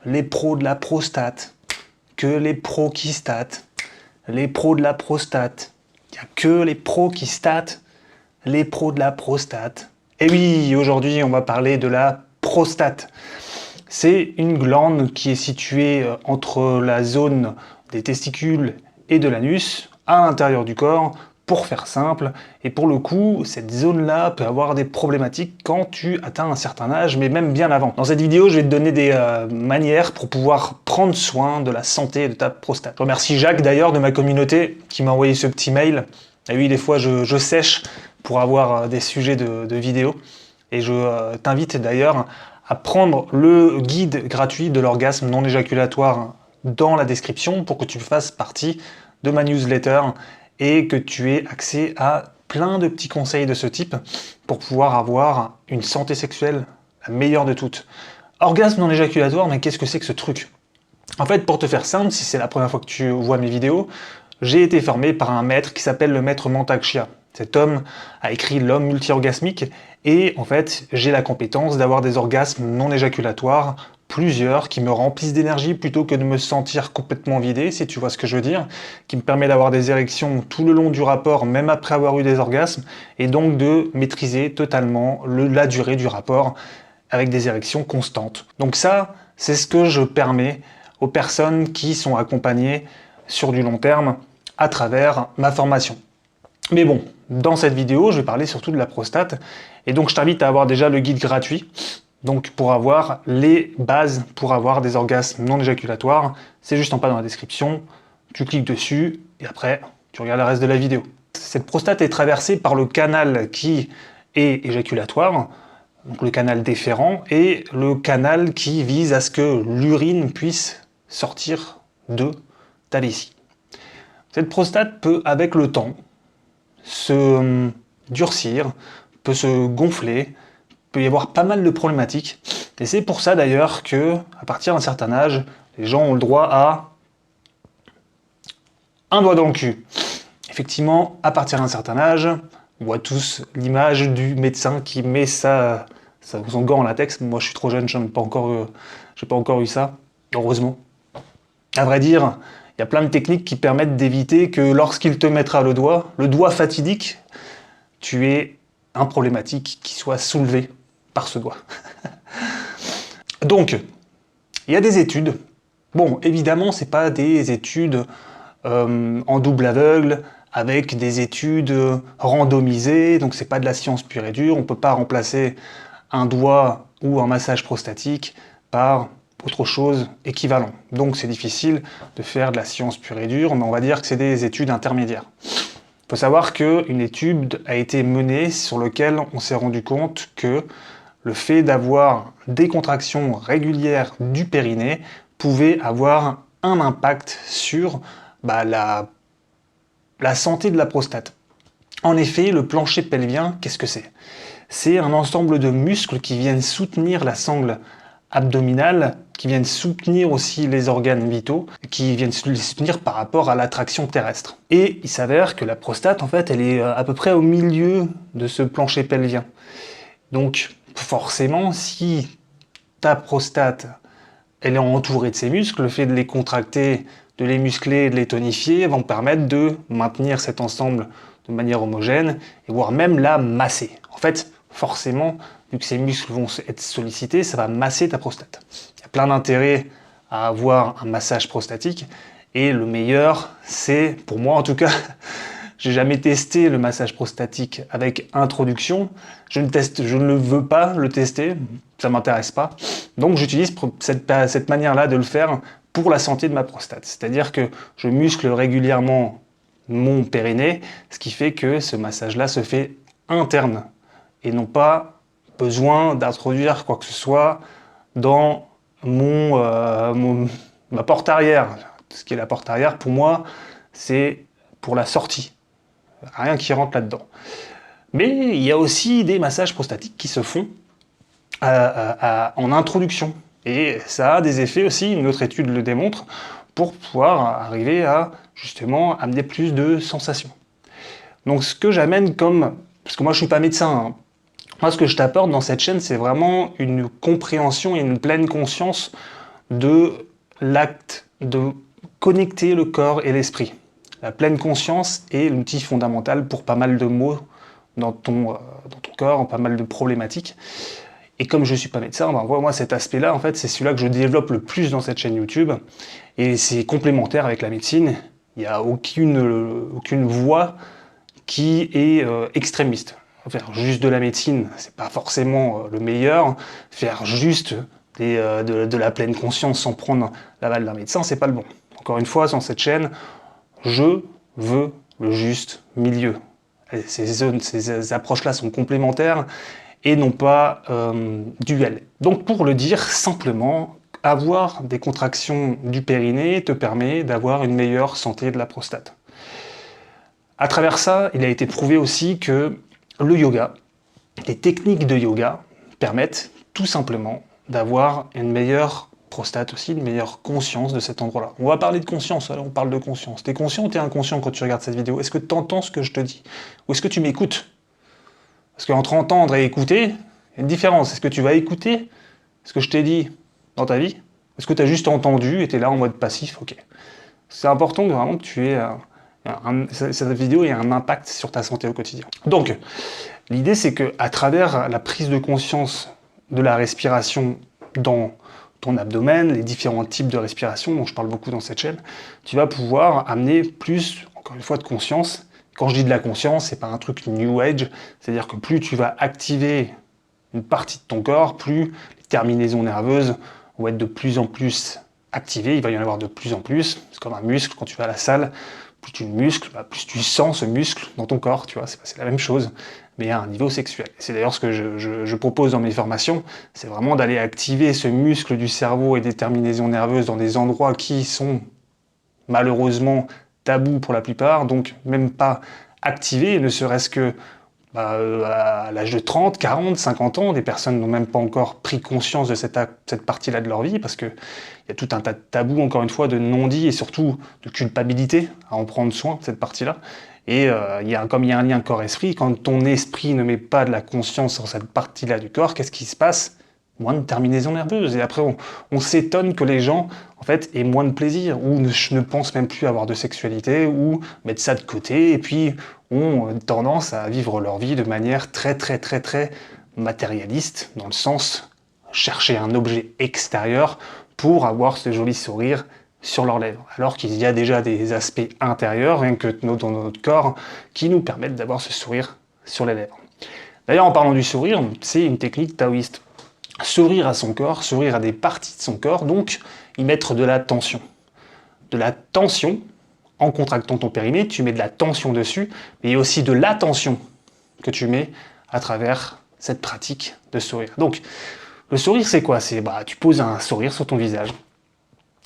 les pros de la prostate, que les pros qui statent, les pros de la prostate, il n'y a que les pros qui statent, les pros de la prostate. Et oui, aujourd'hui on va parler de la prostate. C'est une glande qui est située entre la zone des testicules et de l'anus, à l'intérieur du corps, pour faire simple. Et pour le coup, cette zone-là peut avoir des problématiques quand tu atteins un certain âge, mais même bien avant. Dans cette vidéo, je vais te donner des manières pour pouvoir prendre soin de la santé de ta prostate. Je remercie Jacques d'ailleurs de ma communauté qui m'a envoyé ce petit mail. Et oui, des fois je sèche pour avoir des sujets de vidéos. Et je t'invite d'ailleurs à prendre le guide gratuit de l'orgasme non éjaculatoire dans la description pour que tu fasses partie de ma newsletter et que tu aies accès à plein de petits conseils de ce type pour pouvoir avoir une santé sexuelle la meilleure de toutes. Orgasme non éjaculatoire, mais qu'est-ce que c'est que ce truc? En fait, pour te faire simple, si c'est la première fois que tu vois mes vidéos, j'ai été formé par un maître qui s'appelle le maître Mantak Chia. Cet homme a écrit L'homme multi-orgasmique et en fait, j'ai la compétence d'avoir des orgasmes non éjaculatoires, plusieurs, qui me remplissent d'énergie plutôt que de me sentir complètement vidé, si tu vois ce que je veux dire, qui me permet d'avoir des érections tout le long du rapport, même après avoir eu des orgasmes, et donc de maîtriser totalement la durée du rapport avec des érections constantes. Donc ça, c'est ce que je permets aux personnes qui sont accompagnées sur du long terme à travers ma formation. Mais bon, dans cette vidéo, je vais parler surtout de la prostate, et donc je t'invite à avoir déjà le guide gratuit, donc pour avoir les bases pour avoir des orgasmes non éjaculatoires. C'est juste en bas dans la description, tu cliques dessus, et après, tu regardes le reste de la vidéo. Cette prostate est traversée par le canal qui est éjaculatoire, donc le canal déférent, et le canal qui vise à ce que l'urine puisse sortir de ta vessie. Cette prostate peut, avec le temps, se durcir, peut se gonfler, peut y avoir pas mal de problématiques. Et c'est pour ça d'ailleurs que, à partir d'un certain âge, les gens ont le droit à un doigt dans le cul. Effectivement, à partir d'un certain âge, on voit tous l'image du médecin qui met son gant en latex. Moi, je suis trop jeune, j'ai pas encore eu ça, heureusement. À vrai dire, il y a plein de techniques qui permettent d'éviter que lorsqu'il te mettra le doigt fatidique, tu aies un problématique qui soit soulevé par ce doigt. Donc, il y a des études. Bon, évidemment, c'est pas des études en double aveugle, avec des études randomisées, donc c'est pas de la science pure et dure, on peut pas remplacer un doigt ou un massage prostatique par autre chose équivalent. Donc c'est difficile de faire de la science pure et dure, mais on va dire que c'est des études intermédiaires. Il faut savoir qu'une étude a été menée sur laquelle on s'est rendu compte que le fait d'avoir des contractions régulières du périnée pouvait avoir un impact sur la santé de la prostate. En effet, le plancher pelvien, qu'est-ce que c'est? C'est un ensemble de muscles qui viennent soutenir la sangle abdominale, qui viennent soutenir aussi les organes vitaux, qui viennent les soutenir par rapport à l'attraction terrestre. Et il s'avère que la prostate, en fait, elle est à peu près au milieu de ce plancher pelvien. Donc, forcément, si ta prostate, elle est entourée de ces muscles, le fait de les contracter, de les muscler, de les tonifier, vont permettre de maintenir cet ensemble de manière homogène, et voire même la masser. En fait, forcément, vu que ces muscles vont être sollicités, ça va masser ta prostate. Il y a plein d'intérêts à avoir un massage prostatique, et le meilleur, c'est, pour moi en tout cas, j'ai jamais testé le massage prostatique avec introduction, je ne veux pas le tester, ça m'intéresse pas, donc j'utilise cette manière-là de le faire pour la santé de ma prostate. C'est-à-dire que je muscle régulièrement mon périnée, ce qui fait que ce massage-là se fait interne et non pas besoin d'introduire quoi que ce soit dans ma porte arrière. Ce qui est la porte arrière, pour moi, c'est pour la sortie. Rien qui rentre là-dedans. Mais il y a aussi des massages prostatiques qui se font en introduction. Et ça a des effets aussi, une autre étude le démontre, pour pouvoir arriver à justement amener plus de sensations. Donc ce que j'amène comme... Parce que moi je suis pas médecin, hein. Moi ce que je t'apporte dans cette chaîne, c'est vraiment une compréhension et une pleine conscience de l'acte de connecter le corps et l'esprit. La pleine conscience est l'outil fondamental pour pas mal de maux dans ton corps, pas mal de problématiques. Et comme je ne suis pas médecin, ben, moi cet aspect-là, en fait, c'est celui-là que je développe le plus dans cette chaîne YouTube. Et c'est complémentaire avec la médecine. Il n'y a aucune voie qui est extrémiste. Faire juste de la médecine, c'est pas forcément le meilleur. Faire juste de la pleine conscience sans prendre l'aval d'un médecin, c'est pas le bon. Encore une fois, dans cette chaîne, je veux le juste milieu. Ces approches-là sont complémentaires et non pas duelles. Donc pour le dire simplement, avoir des contractions du périnée te permet d'avoir une meilleure santé de la prostate. À travers ça, il a été prouvé aussi que le yoga, les techniques de yoga permettent tout simplement d'avoir une meilleure prostate aussi, une meilleure conscience de cet endroit-là. On va parler de conscience, alors on parle de conscience. T'es conscient ou t'es inconscient quand tu regardes cette vidéo? Est-ce que tu entends ce que je te dis? Ou est-ce que tu m'écoutes? Parce qu'entre entendre et écouter, il y a une différence. Est-ce que tu vas écouter ce que je t'ai dit dans ta vie? Est-ce que tu as juste entendu et tu es là en mode passif? Ok. C'est important vraiment que tu aies cette vidéo ait un impact sur ta santé au quotidien. Donc, l'idée c'est qu'à travers la prise de conscience de la respiration dans ton abdomen, les différents types de respiration dont je parle beaucoup dans cette chaîne, tu vas pouvoir amener plus, encore une fois, de conscience. Quand je dis de la conscience, c'est pas un truc New Age, c'est-à-dire que plus tu vas activer une partie de ton corps, plus les terminaisons nerveuses vont être de plus en plus activées, il va y en avoir de plus en plus. C'est comme un muscle, quand tu vas à la salle, plus tu le muscles, plus tu sens ce muscle dans ton corps, tu vois, c'est la même chose, mais à un niveau sexuel. C'est d'ailleurs ce que je propose dans mes formations, c'est vraiment d'aller activer ce muscle du cerveau et des terminaisons nerveuses dans des endroits qui sont malheureusement tabous pour la plupart, donc même pas activés, ne serait-ce que à l'âge de 30, 40, 50 ans, des personnes n'ont même pas encore pris conscience de cette partie-là de leur vie, parce qu'il y a tout un tas de tabous, encore une fois, de non-dits et surtout de culpabilité à en prendre soin, cette partie-là. Et comme il y a un lien corps-esprit, quand ton esprit ne met pas de la conscience sur cette partie-là du corps, qu'est-ce qui se passe? Moins de terminaisons nerveuses. Et après, on s'étonne que les gens, en fait, aient moins de plaisir, ou ne pensent même plus avoir de sexualité, ou mettent ça de côté, et puis ont tendance à vivre leur vie de manière très matérialiste, dans le sens chercher un objet extérieur pour avoir ce joli sourire sur leurs lèvres, alors qu'il y a déjà des aspects intérieurs, rien que dans notre corps, qui nous permettent d'avoir ce sourire sur les lèvres. D'ailleurs, en parlant du sourire, c'est une technique taoïste. Sourire à son corps, sourire à des parties de son corps, donc y mettre de la tension. De la tension, en contractant ton périnée, tu mets de la tension dessus, mais il y a aussi de l'attention que tu mets à travers cette pratique de sourire. Donc, le sourire, c'est quoi? C'est tu poses un sourire sur ton visage.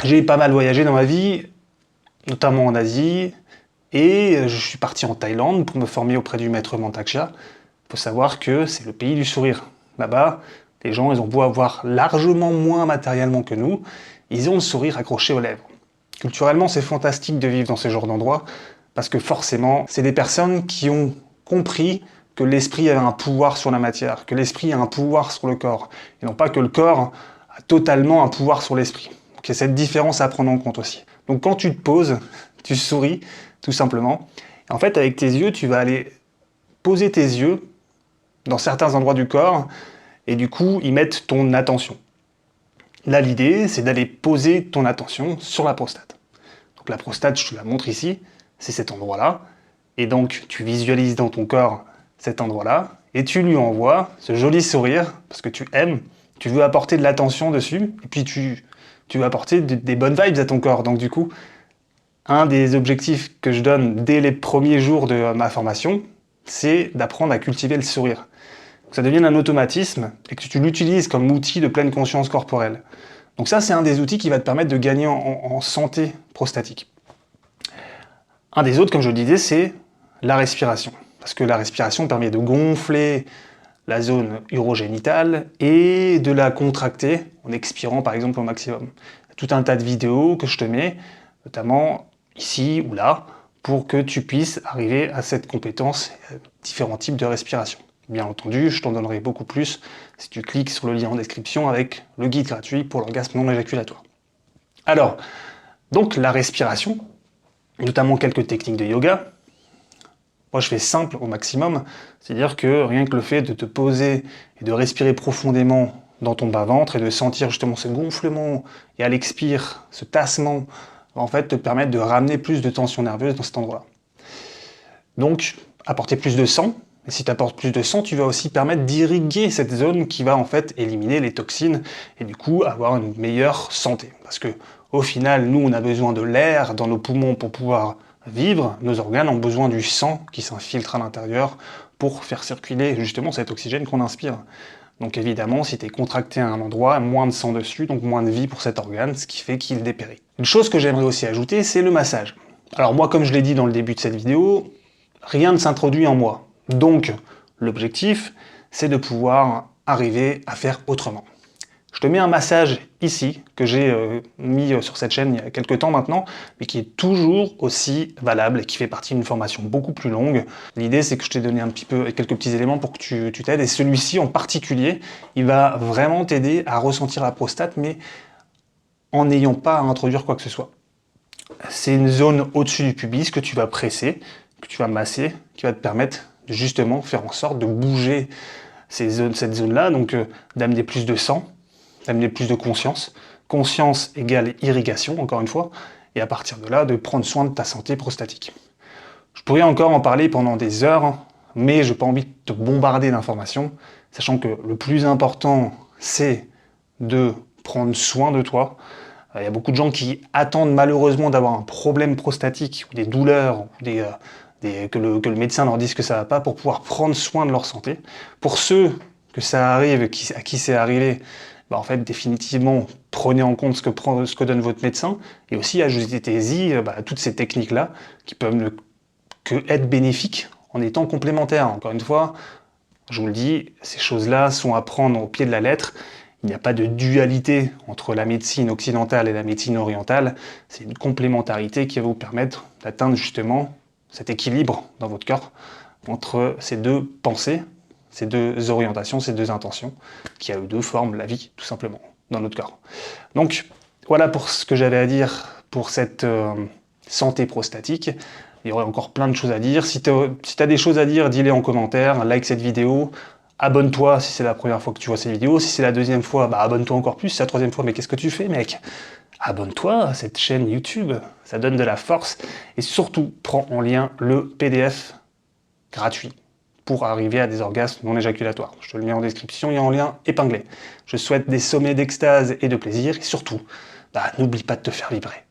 J'ai pas mal voyagé dans ma vie, notamment en Asie, et je suis parti en Thaïlande pour me former auprès du maître Mantak Chia. Il faut savoir que c'est le pays du sourire. Là-bas, les gens, ils ont beau avoir largement moins matériellement que nous, ils ont le sourire accroché aux lèvres. Culturellement, c'est fantastique de vivre dans ce genre d'endroit, parce que forcément, c'est des personnes qui ont compris que l'esprit avait un pouvoir sur la matière, que l'esprit a un pouvoir sur le corps, et non pas que le corps a totalement un pouvoir sur l'esprit. Donc il y a cette différence à prendre en compte aussi. Donc quand tu te poses, tu souris, tout simplement. Et en fait, avec tes yeux, tu vas aller poser tes yeux dans certains endroits du corps, et du coup, y mettre ton attention. Là, l'idée, c'est d'aller poser ton attention sur la prostate. Donc la prostate, je te la montre ici, c'est cet endroit-là. Et donc, tu visualises dans ton corps cet endroit-là, et tu lui envoies ce joli sourire, parce que tu aimes, tu veux apporter de l'attention dessus, et puis tu veux apporter des bonnes vibes à ton corps. Donc du coup, un des objectifs que je donne dès les premiers jours de ma formation, c'est d'apprendre à cultiver le sourire. Que ça devienne un automatisme et que tu l'utilises comme outil de pleine conscience corporelle. Donc ça, c'est un des outils qui va te permettre de gagner en santé prostatique. Un des autres, comme je le disais, c'est la respiration. Parce que la respiration permet de gonfler la zone urogénitale et de la contracter en expirant par exemple au maximum. Il y a tout un tas de vidéos que je te mets, notamment ici ou là, pour que tu puisses arriver à cette compétence, différents types de respiration. Bien entendu, je t'en donnerai beaucoup plus si tu cliques sur le lien en description avec le guide gratuit pour l'orgasme non éjaculatoire. Alors, donc la respiration, notamment quelques techniques de yoga. Moi, je fais simple au maximum, c'est-à-dire que rien que le fait de te poser et de respirer profondément dans ton bas-ventre et de sentir justement ce gonflement et à l'expire, ce tassement, va en fait te permettre de ramener plus de tension nerveuse dans cet endroit-là. Donc, apporter plus de sang. Et si tu apportes plus de sang, tu vas aussi permettre d'irriguer cette zone qui va en fait éliminer les toxines et du coup avoir une meilleure santé. Parce que au final, nous, on a besoin de l'air dans nos poumons pour pouvoir vivre. Nos organes ont besoin du sang qui s'infiltre à l'intérieur pour faire circuler justement cet oxygène qu'on inspire. Donc évidemment, si tu es contracté à un endroit, moins de sang dessus, donc moins de vie pour cet organe, ce qui fait qu'il dépérit. Une chose que j'aimerais aussi ajouter, c'est le massage. Alors moi, comme je l'ai dit dans le début de cette vidéo, rien ne s'introduit en moi. Donc, l'objectif, c'est de pouvoir arriver à faire autrement. Je te mets un massage ici, que j'ai mis sur cette chaîne il y a quelques temps maintenant, mais qui est toujours aussi valable et qui fait partie d'une formation beaucoup plus longue. L'idée, c'est que je t'ai donné un petit peu quelques petits éléments pour que tu t'aides, et celui-ci en particulier, il va vraiment t'aider à ressentir la prostate, mais en n'ayant pas à introduire quoi que ce soit. C'est une zone au-dessus du pubis que tu vas presser, que tu vas masser, qui va te permettre de justement faire en sorte de bouger cette zone-là, donc d'amener plus de sang, d'amener plus de conscience. Conscience égale irrigation, encore une fois, et à partir de là, de prendre soin de ta santé prostatique. Je pourrais encore en parler pendant des heures, mais je n'ai pas envie de te bombarder d'informations, sachant que le plus important, c'est de prendre soin de toi. Il y a beaucoup de gens qui attendent malheureusement d'avoir un problème prostatique, ou des douleurs, ou que le médecin leur dise que ça ne va pas pour pouvoir prendre soin de leur santé. Pour ceux que ça arrive, à qui c'est arrivé, bah en fait, définitivement, prenez en compte ce que donne votre médecin, et aussi ajoutez-y toutes ces techniques-là qui peuvent ne que être bénéfiques en étant complémentaires. Encore une fois, je vous le dis, ces choses-là sont à prendre au pied de la lettre. Il n'y a pas de dualité entre la médecine occidentale et la médecine orientale. C'est une complémentarité qui va vous permettre d'atteindre justement cet équilibre dans votre corps entre ces deux pensées, ces deux orientations, ces deux intentions, qui à eux deux forment la vie, tout simplement, dans notre corps. Donc, voilà pour ce que j'avais à dire pour cette santé prostatique. Il y aurait encore plein de choses à dire. Si tu as des choses à dire, dis-les en commentaire, like cette vidéo, abonne-toi si c'est la première fois que tu vois cette vidéo. Si c'est la deuxième fois, bah abonne-toi encore plus. Si c'est la troisième fois, mais qu'est-ce que tu fais, mec? Abonne-toi à cette chaîne YouTube, ça donne de la force. Et surtout, prends en lien le PDF gratuit pour arriver à des orgasmes non éjaculatoires. Je te le mets en description et en lien épinglé. Je souhaite des sommets d'extase et de plaisir. Et surtout, n'oublie pas de te faire vibrer.